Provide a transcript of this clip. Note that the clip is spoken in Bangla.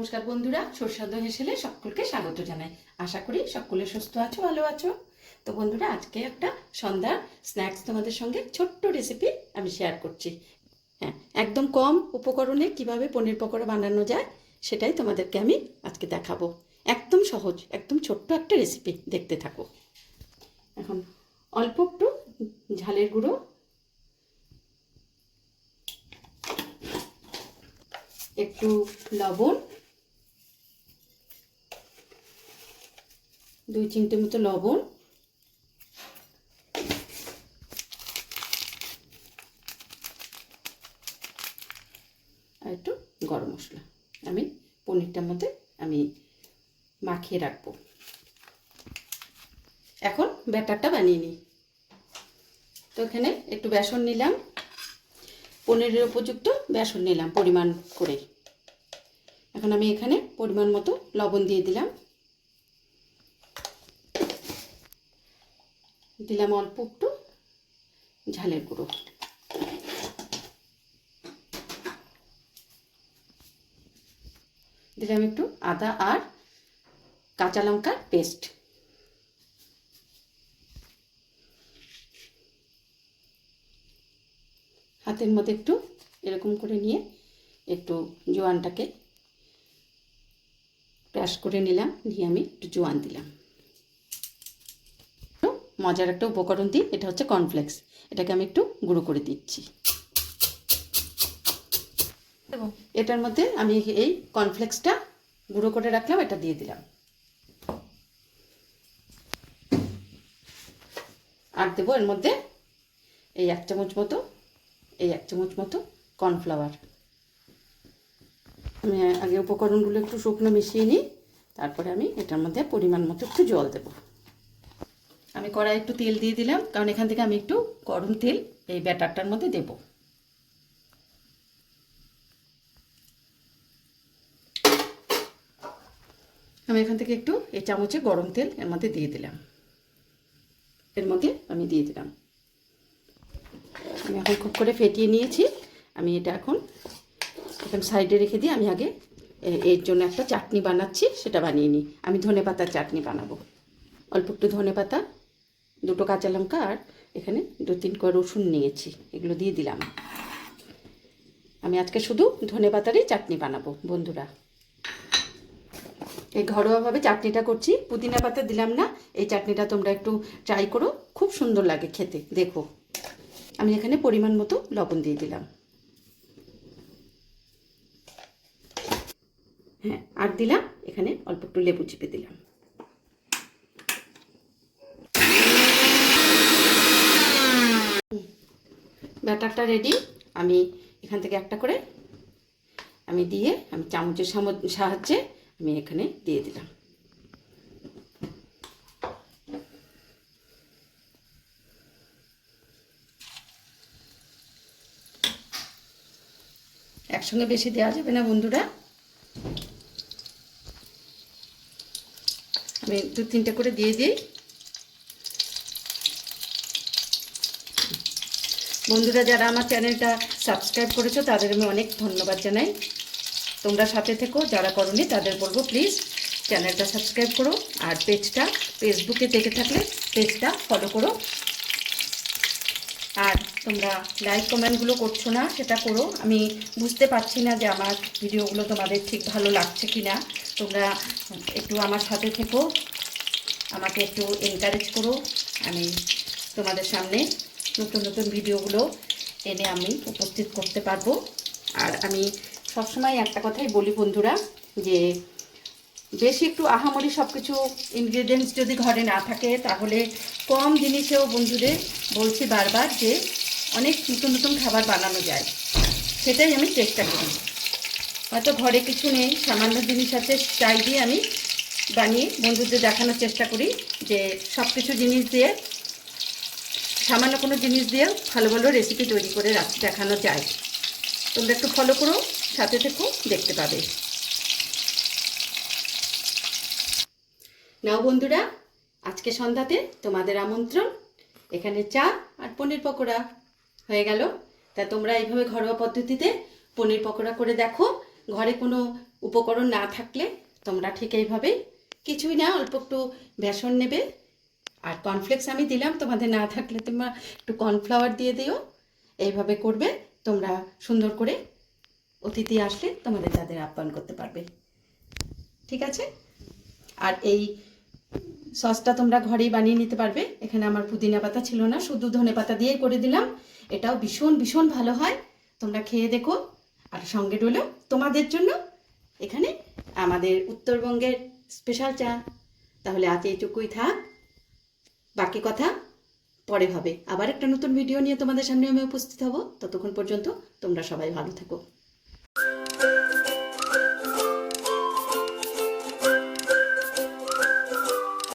নমস্কার বন্ধুরা, সুস্বাদু হেসেলে সকলকে স্বাগত জানাই। আশা করি সকলে সুস্থ আছো, ভালো আছো। তো বন্ধুরা, আজকে একটা সন্ধ্যার স্ন্যাক্স তোমাদের সঙ্গে ছোট্ট রেসিপি আমি শেয়ার করছি। হ্যাঁ, একদম কম উপকরণে কিভাবে পনির পকোড়া বানানো যায় সেটাই তোমাদেরকে আমি আজকে দেখাবো। একদম সহজ, একদম ছোট্ট একটা রেসিপি, দেখতে থাকো। এখন অল্প একটু ঝালের গুঁড়ো, একটু লবণ, 2 চিমটে মতো লবণ, আর একটু গরম মশলা আমি পনিরটার মধ্যে মাখিয়ে রাখবো। এখন ব্যাটারটা বানিয়ে নিই। তো এখানে একটু বেসন নিলাম, পনিরের উপযুক্ত বেসন নিলাম পরিমাণ করে। এখন আমি এখানে পরিমাণ মতো লবণ দিয়ে দিলাম, দিলাম অল্প একটু ঝালের গুঁড়ো, দিলাম একটু আদা আর কাঁচা লঙ্কার পেস্ট, হাতের মধ্যে একটু এরকম করে নিয়ে একটু জোয়ানটাকে ক্রাশ করে নিলাম, নিয়ে আমি একটু জোয়ান দিলাম। মজার একটা উপকরণ দিই, এটা হচ্ছে কর্নফ্লেক্স। এটাকে আমি একটু গুঁড়ো করে দিচ্ছি। এটার মধ্যে আমি এই কর্নফ্লেক্সটা গুঁড়ো করে রাখলাম, এটা দিয়ে দিলাম। আর দেবো এর মধ্যে এই 1 চামচ মতো কর্নফ্লাওয়ার। আমি আগে উপকরণগুলো একটু শুকনো মিশিয়ে নিই, তারপরে আমি এটার মধ্যে পরিমাণ মতো একটু জল দেব। আমি কড়াই একটু তেল দিয়ে দিলাম, কারণ এখান থেকে আমি একটু গরম তেল এই ব্যাটারটার মধ্যে দেব। আমি এখান থেকে একটু এই চামচে গরম তেল এর মধ্যে দিয়ে দিলাম। আমি এখন খুব করে ফেটিয়ে নিয়েছি। আমি এটা এখন সাইডে রেখে দিই। আমি আগে এর জন্য একটা চাটনি বানাচ্ছি, সেটা বানিয়ে নিই। আমি ধনেপাতার চাটনি বানাবো। অল্প একটু ধনেপাতা, 2টো কাঁচা লঙ্কা আর এখানে 2-3 কোয়া রসুন নিয়েছি, এগুলো দিয়ে দিলাম। আমি আজকে শুধু ধনেপাতারই চাটনি বানাবো বন্ধুরা। এই ঘরোয়াভাবে চাটনিটা করছি, পুদিনা পাতা দিলাম না। এই চাটনিটা তোমরা একটু ট্রাই করো, খুব সুন্দর লাগে খেতে, দেখো। আমি এখানে পরিমাণ মতো লবণ দিয়ে দিলাম। হ্যাঁ, আর দিলাম এখানে অল্প একটু লেবু চিপে দিলাম। ব্যাটারটা রেডি। আমি এখান থেকে একটা করে আমি চামচের সাহায্যে আমি এখানে দিয়ে দিলাম। একসঙ্গে বেশি দেওয়া যাবে না বন্ধুরা, আমি 2-3টে করে দিয়ে দিই। বন্ধুরা, যারা আমার চ্যানেলটা সাবস্ক্রাইব করেছো তাদের আমি অনেক ধন্যবাদ জানাই। তোমরা সাথে থেকো, যারা করোনি তাদের বলবো প্লিজ চ্যানেলটা সাবস্ক্রাইব করো। আর ফেসবুকে দেখে থাকলে পেজটা ফলো করো। আর তোমরা লাইক কমেন্টগুলো করছো না, সেটা করো। আমি বুঝতে পারছি না যে আমার ভিডিওগুলো তোমাদের ঠিক ভালো লাগছে কি না। তোমরা একটু আমার সাথে থেকো, আমাকে একটু এনকারেজ করো। আমি তোমাদের সামনে নতুন নতুন ভিডিওগুলো এনে আমি উপস্থিত করতে পারবো। আর আমি সবসময় একটা কথাই বলি বন্ধুরা, যে বেশি একটু আহামরি সব কিছু ইনগ্রেডিয়েন্টস যদি ঘরে না থাকে, তাহলে কম জিনিসেও বন্ধুদের বলছি বারবার যে অনেক নতুন নতুন খাবার বানানো যায়। সেটাই আমি চেষ্টা করি। হয়তো ঘরে কিছু নেই, সামান্য জিনিস আছে, তাই দিয়ে আমি বানিয়ে বন্ধুদের দেখানোর চেষ্টা করি যে সব কিছু জিনিস দিয়ে, সামান্য কোনো জিনিস দিয়ে ভালো ভালো রেসিপি তৈরি করে দেখানো যায়। তোমরা একটু ফলো করো, সাথে থেকো, দেখতে পাবে। নাও বন্ধুরা, আজকে সন্ধ্যাতে তোমাদের আমন্ত্রণ। এখানে চা আর পনির পকোড়া হয়ে গেল। তা তোমরা এইভাবে ঘরোয়া পদ্ধতিতে পনির পকোড়া করে দেখো, ঘরে কোনো উপকরণ না থাকলে তোমরা ঠিক এইভাবেই, কিছুই না, অল্প একটু বেসন নেবে, আর কর্নফ্লেক্স আমি দিলাম, তোমাদের না থাকলে তোমরা একটু কর্নফ্লাওয়ার দিয়ে দিও। এইভাবে করবে, তোমরা সুন্দর করে অতিথি আসলে তোমাদের তাদের আপ্যায়ন করতে পারবে। ঠিক আছে? আর এই সসটা তোমরা ঘরেই বানিয়ে নিতে পারবে। এখানে আমার পুদিনা পাতা ছিল না, শুধু ধনে পাতা দিয়েই করে দিলাম। এটাও ভীষণ ভীষণ ভালো হয়, তোমরা খেয়ে দেখো। আর সঙ্গে রইল তোমাদের জন্য এখানে আমাদের উত্তরবঙ্গের স্পেশাল চা। তাহলে আজ এইটুকুই থাক, বাকি কথা পরে হবে। আবার একটা নতুন ভিডিও নিয়ে তোমাদের সামনে আমি উপস্থিত হব। ততক্ষণ পর্যন্ত তোমরা সবাই ভালো থেকো।